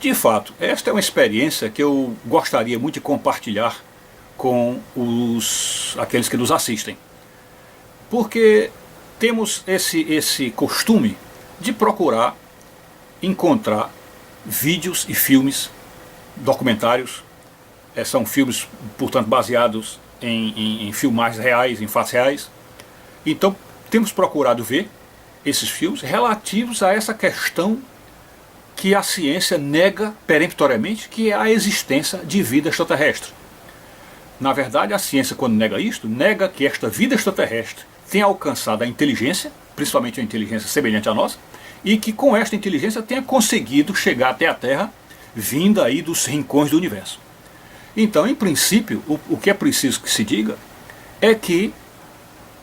De fato, esta é uma experiência que eu gostaria muito de compartilhar com aqueles que nos assistem. Porque temos esse costume de procurar encontrar vídeos e filmes, documentários, são filmes, portanto, baseados em filmagens reais, em fatos reais. Então, temos procurado ver esses filmes relativos a essa questão que a ciência nega peremptoriamente, que é a existência de vida extraterrestre. Na verdade, a ciência, quando nega isto, nega que esta vida extraterrestre tenha alcançado a inteligência, principalmente a inteligência semelhante à nossa, e que com esta inteligência tenha conseguido chegar até a Terra, vinda aí dos rincões do universo. Então, em princípio, o que é preciso que se diga é que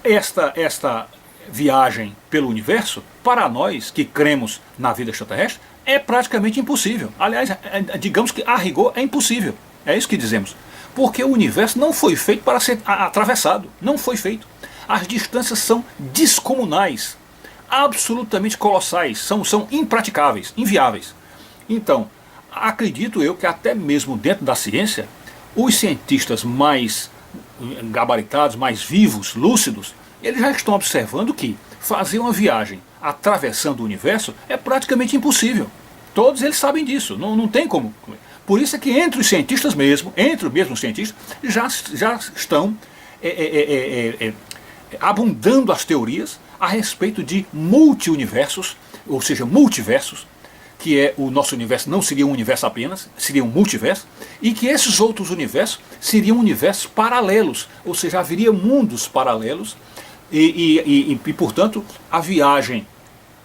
esta viagem pelo universo, para nós que cremos na vida extraterrestre, é praticamente impossível. Aliás, digamos que a rigor é impossível. É isso que dizemos. Porque o universo não foi feito para ser atravessado. Não foi feito. As distâncias são descomunais, absolutamente colossais, são impraticáveis, inviáveis. Então, acredito eu que até mesmo dentro da ciência, os cientistas mais gabaritados, mais vivos, lúcidos, eles já estão observando que fazer uma viagem atravessando o universo é praticamente impossível. Todos eles sabem disso, não tem como. Por isso é que entre os cientistas mesmo, entre os mesmos cientistas, já estão abundando as teorias a respeito de multi-universos, ou seja, multiversos, que é o nosso universo não seria um universo apenas, seria um multiverso, e que esses outros universos seriam universos paralelos, ou seja, haveria mundos paralelos, e portanto, a viagem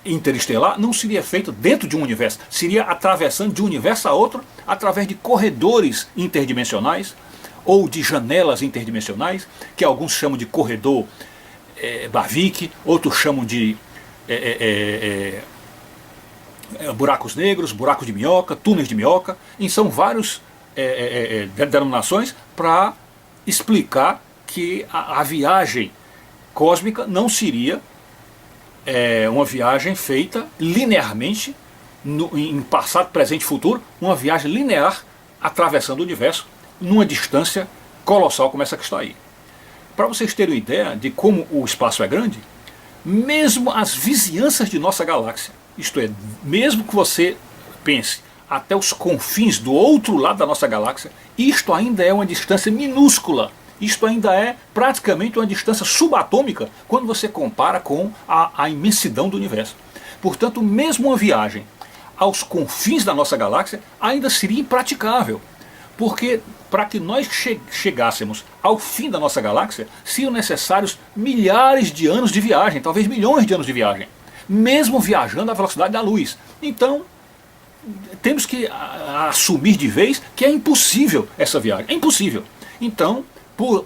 interestelar não seria feita dentro de um universo, seria atravessando de um universo a outro, através de corredores interdimensionais, ou de janelas interdimensionais, que alguns chamam de corredor Barvik, outros chamam de buracos negros, buracos de minhoca, túneis de minhoca, e são várias denominações para explicar que a viagem cósmica não seria uma viagem feita linearmente, em passado, presente e futuro, uma viagem linear atravessando o universo numa distância colossal como essa que está aí. Para vocês terem uma ideia de como o espaço é grande, mesmo as vizinhanças de nossa galáxia, isto é, mesmo que você pense até os confins do outro lado da nossa galáxia, isto ainda é uma distância minúscula. Isto ainda é praticamente uma distância subatômica quando você compara com a imensidão do universo. Portanto, mesmo uma viagem aos confins da nossa galáxia ainda seria impraticável. Porque para que nós chegássemos ao fim da nossa galáxia, seriam necessários milhares de anos de viagem, talvez milhões de anos de viagem, mesmo viajando à velocidade da luz. Então, temos que assumir de vez que é impossível essa viagem. É impossível. Então,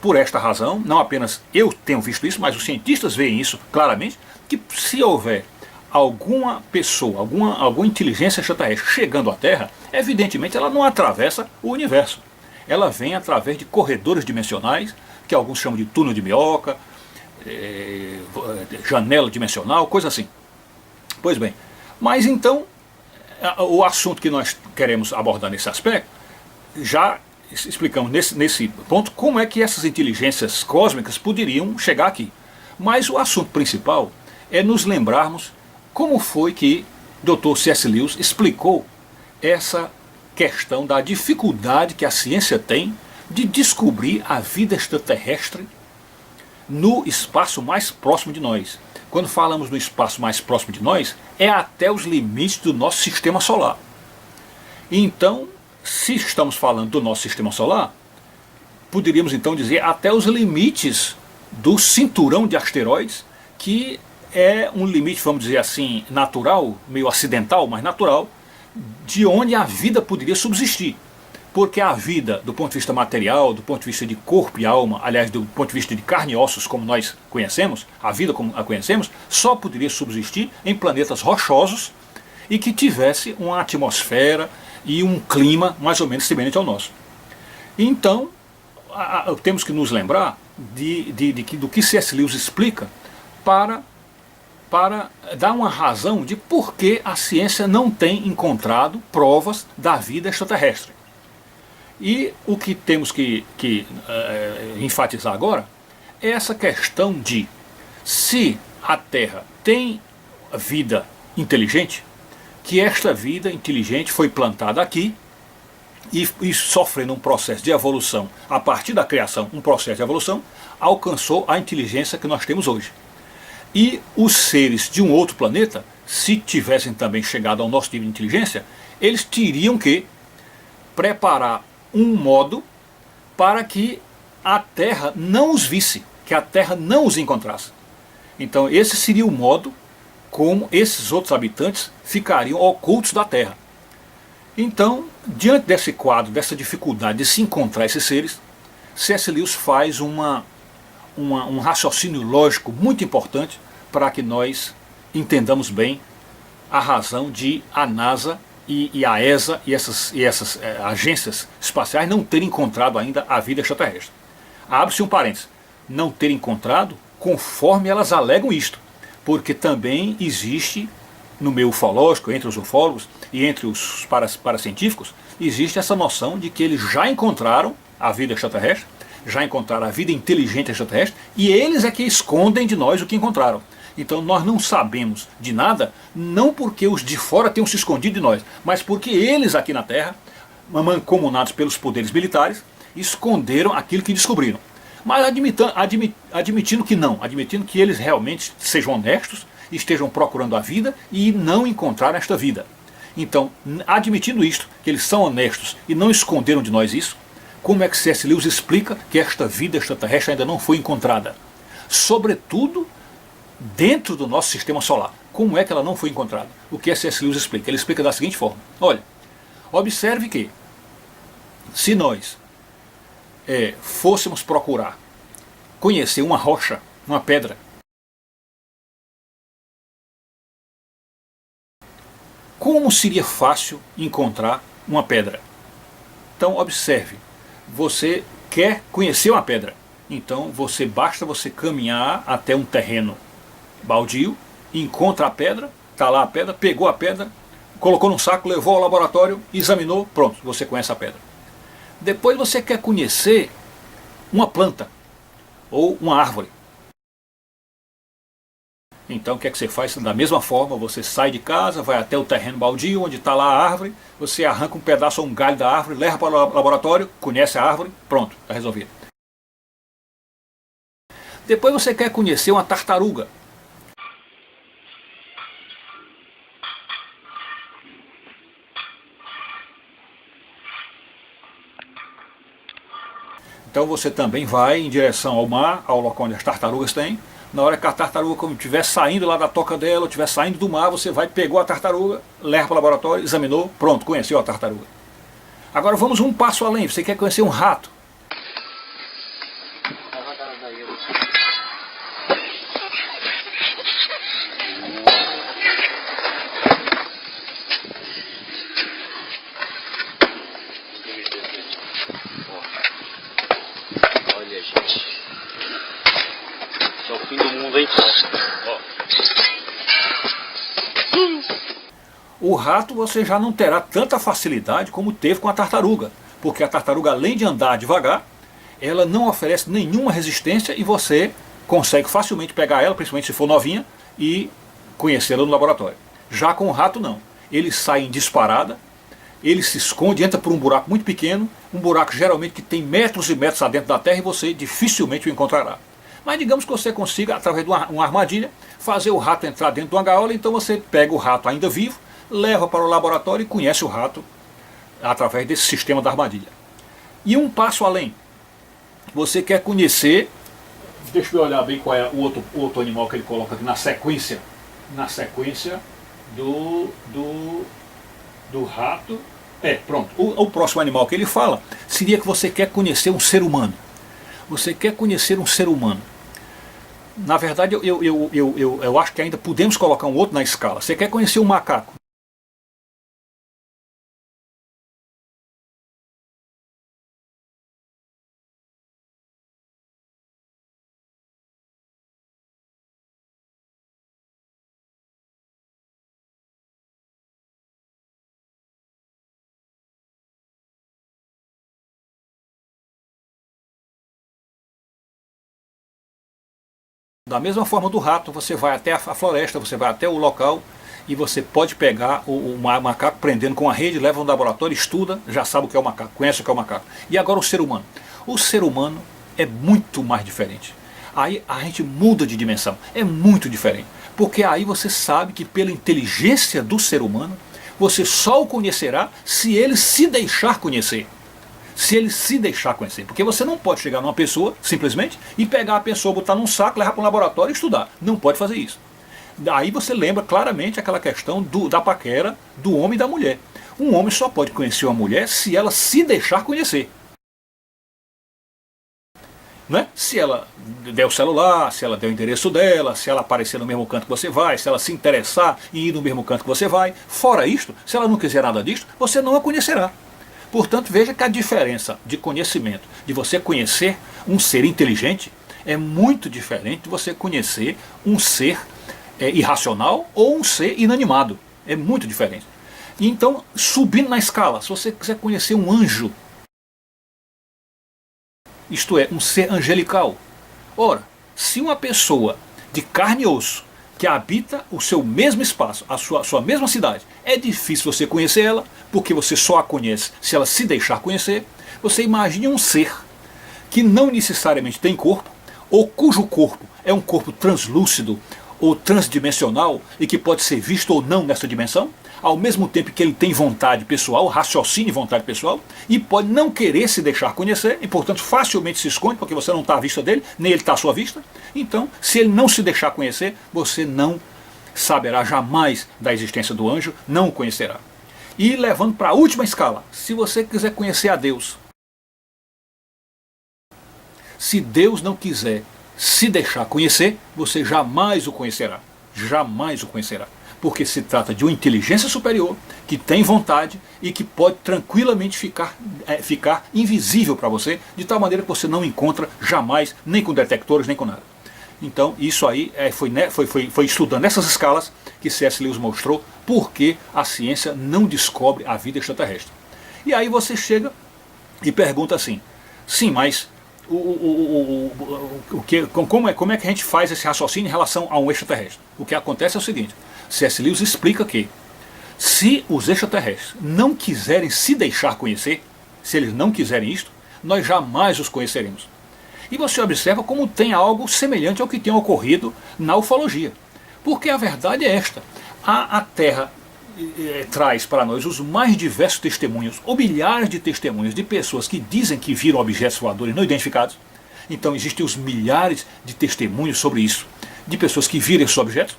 por esta razão, não apenas eu tenho visto isso, mas os cientistas veem isso claramente, que se houver alguma pessoa, alguma inteligência extraterrestre chegando à Terra, evidentemente ela não atravessa o universo. Ela vem através de corredores dimensionais, que alguns chamam de túnel de minhoca, janela dimensional, coisa assim. Pois bem, mas então, o assunto que nós queremos abordar nesse aspecto, já explicamos nesse ponto como é que essas inteligências cósmicas poderiam chegar aqui. Mas o assunto principal é nos lembrarmos como foi que Dr. C.S. Lewis explicou essa questão da dificuldade que a ciência tem de descobrir a vida extraterrestre no espaço mais próximo de nós. Quando falamos no espaço mais próximo de nós, é até os limites do nosso sistema solar. Então, se estamos falando do nosso sistema solar, poderíamos então dizer até os limites do cinturão de asteroides, que é um limite, vamos dizer assim, natural, meio acidental, mas natural, de onde a vida poderia subsistir. Porque a vida, do ponto de vista material, do ponto de vista de corpo e alma, aliás, do ponto de vista de carne e ossos, como nós conhecemos, a vida como a conhecemos, só poderia subsistir em planetas rochosos e que tivesse uma atmosfera e um clima mais ou menos semelhante ao nosso. Então, temos que nos lembrar do que C.S. Lewis explica para para dar uma razão de por que a ciência não tem encontrado provas da vida extraterrestre. E o que temos que enfatizar agora é essa questão de se a Terra tem vida inteligente, que esta vida inteligente foi plantada aqui e sofrendo um processo de evolução, a partir da criação, um processo de evolução, alcançou a inteligência que nós temos hoje. E os seres de um outro planeta, se tivessem também chegado ao nosso nível de inteligência, eles teriam que preparar um modo para que a Terra não os visse, que a Terra não os encontrasse. Então esse seria o modo como esses outros habitantes ficariam ocultos da Terra. Então, diante desse quadro, dessa dificuldade de se encontrar esses seres, C.S. Lewis faz um raciocínio lógico muito importante para que nós entendamos bem a razão de a NASA e a ESA e essas agências espaciais não terem encontrado ainda a vida extraterrestre. Abre-se um parênteses, não terem encontrado conforme elas alegam isto, porque também existe no meio ufológico, entre os ufólogos e entre os paracientíficos, existe essa noção de que eles já encontraram a vida extraterrestre, já encontraram a vida inteligente extraterrestre, e eles é que escondem de nós o que encontraram. Então nós não sabemos de nada, não porque os de fora tenham se escondido de nós, mas porque eles aqui na Terra, mancomunados pelos poderes militares, esconderam aquilo que descobriram. Mas admitindo que não, admitindo que eles realmente sejam honestos, estejam procurando a vida e não encontraram esta vida. Então, admitindo isto, que eles são honestos e não esconderam de nós isso, como é que C.S. Lewis explica que esta vida extraterrestre ainda não foi encontrada? Sobretudo dentro do nosso sistema solar. Como é que ela não foi encontrada? O que C.S. Lewis explica? Ele explica da seguinte forma. Olha, observe que se nós fôssemos procurar conhecer uma rocha, uma pedra, como seria fácil encontrar uma pedra? Então observe, você quer conhecer uma pedra, então basta você caminhar até um terreno baldio, encontra a pedra, está lá a pedra, pegou a pedra, colocou num saco, levou ao laboratório, examinou, pronto, você conhece a pedra. Depois você quer conhecer uma planta ou uma árvore. Então o que é que você faz? Da mesma forma, você sai de casa, vai até o terreno baldio, onde está lá a árvore, você arranca um pedaço ou um galho da árvore, leva para o laboratório, conhece a árvore, pronto, está resolvido. Depois você quer conhecer uma tartaruga. Então você também vai em direção ao mar, ao local onde as tartarugas têm. Na hora que a tartaruga, como estiver saindo lá da toca dela, ou estiver saindo do mar, você vai, pegou a tartaruga, leva para o laboratório, examinou, pronto, conheceu a tartaruga. Agora vamos um passo além, você quer conhecer um rato. Olha, gente. É o fim do mundo, hein? O rato você já não terá tanta facilidade como teve com a tartaruga, porque a tartaruga, além de andar devagar, ela não oferece nenhuma resistência e você consegue facilmente pegar ela, principalmente se for novinha, e conhecê-la no laboratório. Já com o rato não, ele sai em disparada, ele se esconde, entra por um buraco muito pequeno, um buraco geralmente que tem metros e metros adentro da terra e você dificilmente o encontrará. Mas digamos que você consiga, através de uma armadilha, fazer o rato entrar dentro de uma gaiola, então você pega o rato ainda vivo, leva para o laboratório e conhece o rato através desse sistema da armadilha. E um passo além, você quer conhecer, deixa eu olhar bem qual é o outro animal que ele coloca aqui na sequência do rato. Pronto, o próximo animal que ele fala seria que você quer conhecer um ser humano. Você quer conhecer um ser humano. Na verdade, eu acho que ainda podemos colocar um outro na escala. Você quer conhecer um macaco. Da mesma forma do rato, você vai até a floresta, você vai até o local e você pode pegar o macaco prendendo com a rede, leva no laboratório, estuda, já sabe o que é o macaco, conhece o que é o macaco. E agora o ser humano. O ser humano é muito mais diferente. Aí a gente muda de dimensão, é muito diferente. Porque aí você sabe que pela inteligência do ser humano, você só o conhecerá se ele se deixar conhecer. Se ele se deixar conhecer. Porque você não pode chegar numa pessoa, simplesmente, e pegar a pessoa, botar num saco, levar para um laboratório e estudar. Não pode fazer isso. Daí você lembra claramente aquela questão da paquera do homem e da mulher. Um homem só pode conhecer uma mulher se ela se deixar conhecer. Né? Se ela der o celular, se ela der o endereço dela, se ela aparecer no mesmo canto que você vai, se ela se interessar em ir no mesmo canto que você vai. Fora isto, se ela não quiser nada disto, você não a conhecerá. Portanto, veja que a diferença de conhecimento, de você conhecer um ser inteligente, é muito diferente de você conhecer um ser irracional ou um ser inanimado. É muito diferente. Então, subindo na escala, se você quiser conhecer um anjo, isto é, um ser angelical. Ora, se uma pessoa de carne e osso, que habita o seu mesmo espaço, a sua mesma cidade, é difícil você conhecer ela, porque você só a conhece se ela se deixar conhecer. Você imagine um ser que não necessariamente tem corpo, ou cujo corpo é um corpo translúcido ou transdimensional e que pode ser visto ou não nessa dimensão, ao mesmo tempo que ele tem vontade pessoal, raciocínio e vontade pessoal, e pode não querer se deixar conhecer, e portanto facilmente se esconde, porque você não está à vista dele, nem ele está à sua vista. Então, se ele não se deixar conhecer, você não saberá jamais da existência do anjo, não o conhecerá. E levando para a última escala, se você quiser conhecer a Deus, se Deus não quiser se deixar conhecer, você jamais o conhecerá. Jamais o conhecerá. Porque se trata de uma inteligência superior, que tem vontade e que pode tranquilamente ficar invisível para você, de tal maneira que você não encontra jamais, nem com detectores, nem com nada. Então isso aí foi estudando essas escalas que C.S. Lewis mostrou porque a ciência não descobre a vida extraterrestre. E aí você chega e pergunta assim, sim, mas como é que a gente faz esse raciocínio em relação a um extraterrestre? O que acontece é o seguinte, C.S. Lewis explica que se os extraterrestres não quiserem se deixar conhecer, se eles não quiserem isto, nós jamais os conheceremos. E você observa como tem algo semelhante ao que tem ocorrido na ufologia. Porque a verdade é esta, a Terra traz para nós os mais diversos testemunhos, ou milhares de testemunhos de pessoas que dizem que viram objetos voadores não identificados. Então existem os milhares de testemunhos sobre isso, de pessoas que viram esses objetos,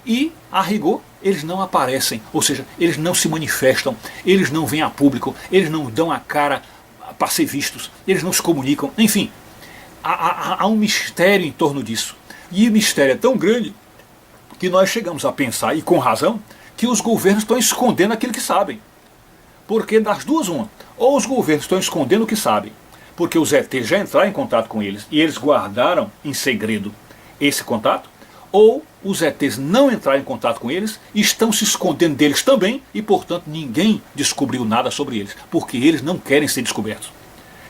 e, a rigor, eles não aparecem, ou seja, eles não se manifestam, eles não vêm a público, eles não dão a cara para ser vistos, eles não se comunicam, enfim, há um mistério em torno disso. E o mistério é tão grande que nós chegamos a pensar, e com razão, que os governos estão escondendo aquilo que sabem. Porque das duas uma, ou os governos estão escondendo o que sabem, porque os ETs já entraram em contato com eles e eles guardaram em segredo esse contato, ou os ETs não entraram em contato com eles e estão se escondendo deles também e, portanto, ninguém descobriu nada sobre eles, porque eles não querem ser descobertos.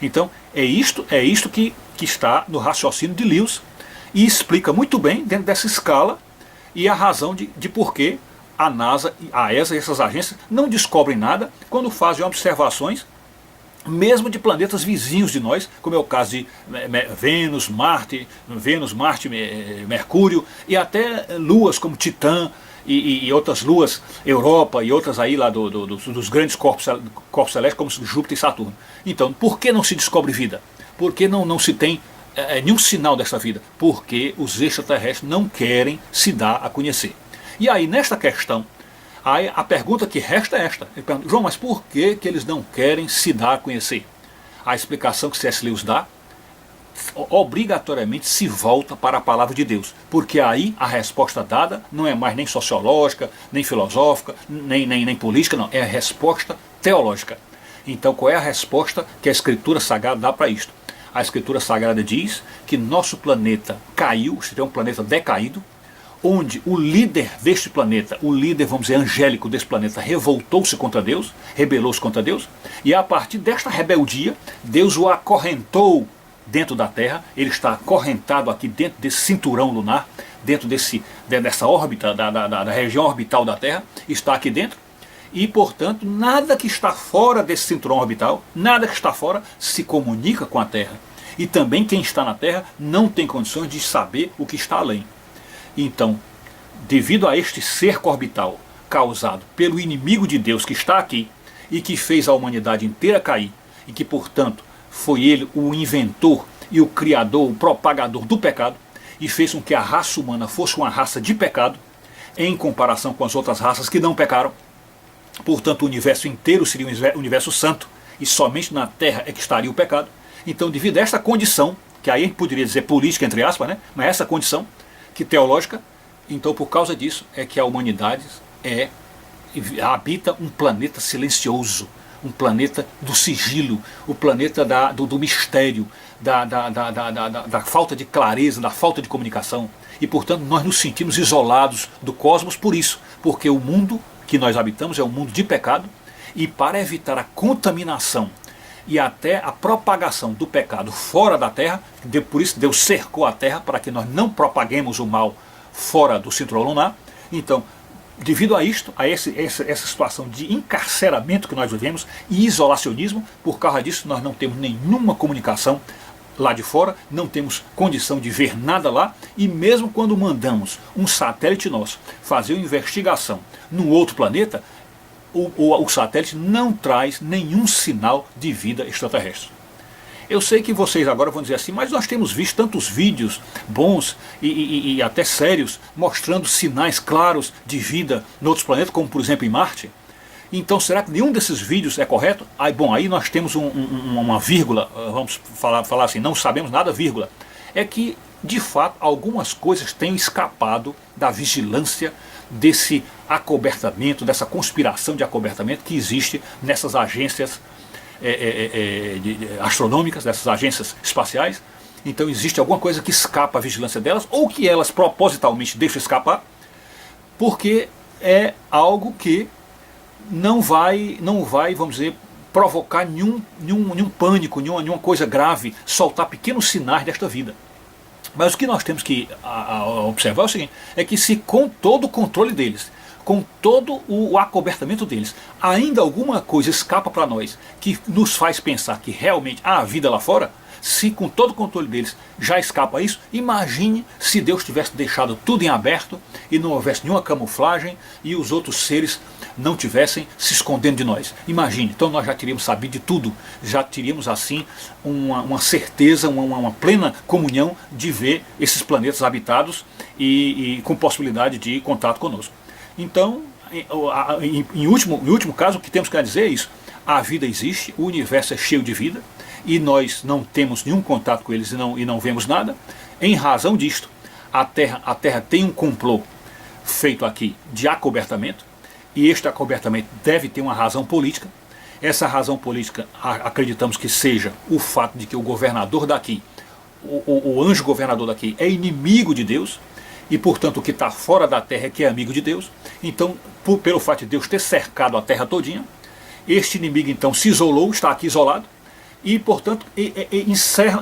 Então, é isto que está no raciocínio de Lewis e explica muito bem, dentro dessa escala, e a razão de por que a NASA, a ESA e essas agências não descobrem nada quando fazem observações mesmo de planetas vizinhos de nós, como é o caso de Vênus, Marte, Mercúrio, e até luas como Titã e outras luas, Europa e outras aí lá dos grandes corpos celestes, como Júpiter e Saturno. Então, por que não se descobre vida? Por que não se tem nenhum sinal dessa vida? Porque os extraterrestres não querem se dar a conhecer. E aí, nesta questão, aí a pergunta que resta é esta. Ele pergunta, João, mas por que eles não querem se dar a conhecer? A explicação que C.S. Lewis dá, obrigatoriamente se volta para a palavra de Deus. Porque aí a resposta dada não é mais nem sociológica, nem filosófica, nem política, não. É a resposta teológica. Então qual é a resposta que a Escritura Sagrada dá para isto? A Escritura Sagrada diz que nosso planeta caiu, seria um planeta decaído, onde o líder deste planeta, o líder, vamos dizer, angélico deste planeta, revoltou-se contra Deus, rebelou-se contra Deus, e a partir desta rebeldia, Deus o acorrentou dentro da Terra, ele está acorrentado aqui dentro desse cinturão lunar, dentro dessa órbita, da região orbital da Terra, está aqui dentro, e portanto nada que está fora desse cinturão orbital, nada que está fora se comunica com a Terra. E também quem está na Terra não tem condições de saber o que está além. Então, devido a este cerco orbital causado pelo inimigo de Deus que está aqui e que fez a humanidade inteira cair, e que portanto foi ele o inventor e o criador, o propagador do pecado, e fez com que a raça humana fosse uma raça de pecado em comparação com as outras raças que não pecaram. Portanto, o universo inteiro seria um universo santo, e somente na Terra é que estaria o pecado. Então, devido a esta condição, que aí a gente poderia dizer política, entre aspas, né? Mas essa condição, que teológica, então por causa disso é que a humanidade habita um planeta silencioso, um planeta do sigilo, o planeta do mistério, da falta de clareza, da falta de comunicação. E portanto nós nos sentimos isolados do cosmos por isso, porque o mundo que nós habitamos é um mundo de pecado, e para evitar a contaminação e até a propagação do pecado fora da Terra, por isso Deus cercou a Terra para que nós não propaguemos o mal fora do cinturão lunar. Então, devido a isto, a essa situação de encarceramento que nós vivemos e isolacionismo, por causa disso nós não temos nenhuma comunicação lá de fora, não temos condição de ver nada lá, e mesmo quando mandamos um satélite nosso fazer uma investigação num outro planeta, o satélite não traz nenhum sinal de vida extraterrestre. Eu sei que vocês agora vão dizer assim, mas nós temos visto tantos vídeos bons e até sérios, mostrando sinais claros de vida em outros planetas, como por exemplo em Marte. Então será que nenhum desses vídeos é correto? Aí nós temos uma vírgula, vamos falar assim, não sabemos nada, vírgula. É que de fato algumas coisas têm escapado da vigilância desse acobertamento, dessa conspiração de acobertamento que existe nessas agências astronômicas, dessas agências espaciais. Então existe alguma coisa que escapa à vigilância delas, ou que elas propositalmente deixam escapar, porque é algo que não vai, vamos dizer, provocar nenhum pânico, nenhuma coisa grave, soltar pequenos sinais desta vida. Mas o que nós temos que observar é o seguinte, é que se com todo o controle deles, com todo o acobertamento deles, ainda alguma coisa escapa para nós, que nos faz pensar que realmente há vida lá fora, se com todo o controle deles já escapa isso, imagine se Deus tivesse deixado tudo em aberto e não houvesse nenhuma camuflagem e os outros seres não tivessem se escondendo de nós. Imagine, então nós já teríamos sabido de tudo, já teríamos assim uma certeza, uma plena comunhão de ver esses planetas habitados e com possibilidade de contato conosco. Então, em último caso, o que temos que dizer é isso: a vida existe, o universo é cheio de vida, e nós não temos nenhum contato com eles e não vemos nada. Em razão disto, a Terra tem um complô feito aqui de acobertamento, e este acobertamento deve ter uma razão política. Essa razão política acreditamos que seja o fato de que o governador daqui, o anjo governador daqui, é inimigo de Deus, e portanto o que está fora da Terra é que é amigo de Deus. Então, pelo fato de Deus ter cercado a Terra todinha, este inimigo então se isolou, está aqui isolado, e portanto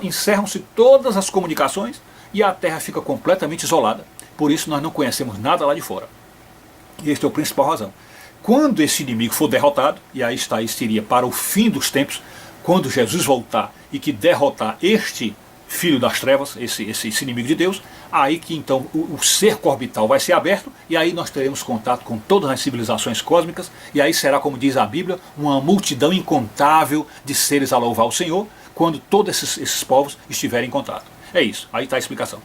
encerram-se todas as comunicações, e a Terra fica completamente isolada. Por isso nós não conhecemos nada lá de fora. E este é a principal razão. Quando esse inimigo for derrotado, e aí seria para o fim dos tempos, quando Jesus voltar e que derrotar este filho das trevas, esse inimigo de Deus, aí que então o cerco orbital vai ser aberto, e aí nós teremos contato com todas as civilizações cósmicas, e aí será, como diz a Bíblia, uma multidão incontável de seres a louvar o Senhor, quando todos esses povos estiverem em contato. É isso, aí está a explicação.